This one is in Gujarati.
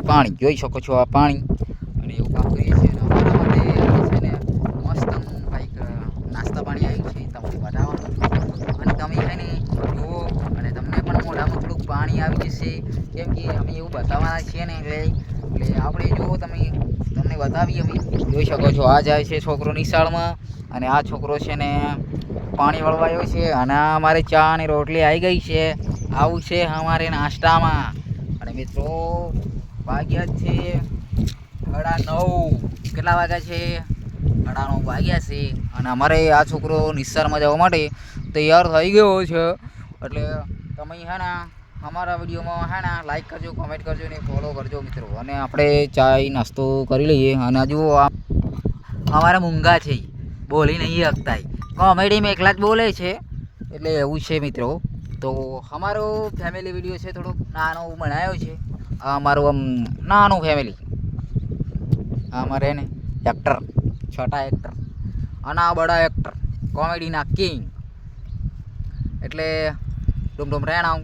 પાણી જોઈ શકો છો, આ પાણી અને એવું કામ કરીએ છીએ. અને અમારા માટે છે ને મસ્ત કંઈક નાસ્તા પાણી આવ્યું છે તમને બતાવવાનું, અને તમે છે ને જુઓ અને તમને પણ મોઢામાં થોડુંક પાણી આવી જશે, કેમ કે અમે એવું બતાવવાના છીએ ને એટલે આપણે જુઓ તમને બતાવીએ. અમે જોઈ શકો છો આ જાય છે છોકરો નિશાળમાં, અને આ છોકરો છે ને પાણી વળવાયો છે, અને અમારે ચા અને રોટલી આવી ગઈ છે. આવું છે અમારે નાસ્તામાં. અને મિત્રો વાગ્યા છે 9:30. કેટલા વાગ્યા છે? 9:30 વાગ્યા છે. અને અમારે આ છોકરો નિશાળમાં જવા માટે તૈયાર થઈ ગયો છે. એટલે તમે હે ને અમારા વિડીયોમાં હે ને લાઈક કરજો, કમેન્ટ કરજો અને ફોલો કરજો મિત્રો. અને આપણે ચાય નાસ્તો કરી લઈએ. અને હજુ અમારા મૂંગા છે, બોલી નહીં શકતા, કોમેડીમાં એકલા જ બોલે છે, એટલે એવું છે મિત્રો. તો અમારો ફેમિલી વિડીયો છે, થોડોક નાનો બનાવ્યો છે. આ અમારું આમ નાનું ફેમિલી, આ અમારે ને એક્ટર, છોટા એક્ટર અને આ બડા એક્ટર, કોમેડીના કિંગ. એટલે ડુમ ડુમ રહેણાઉં.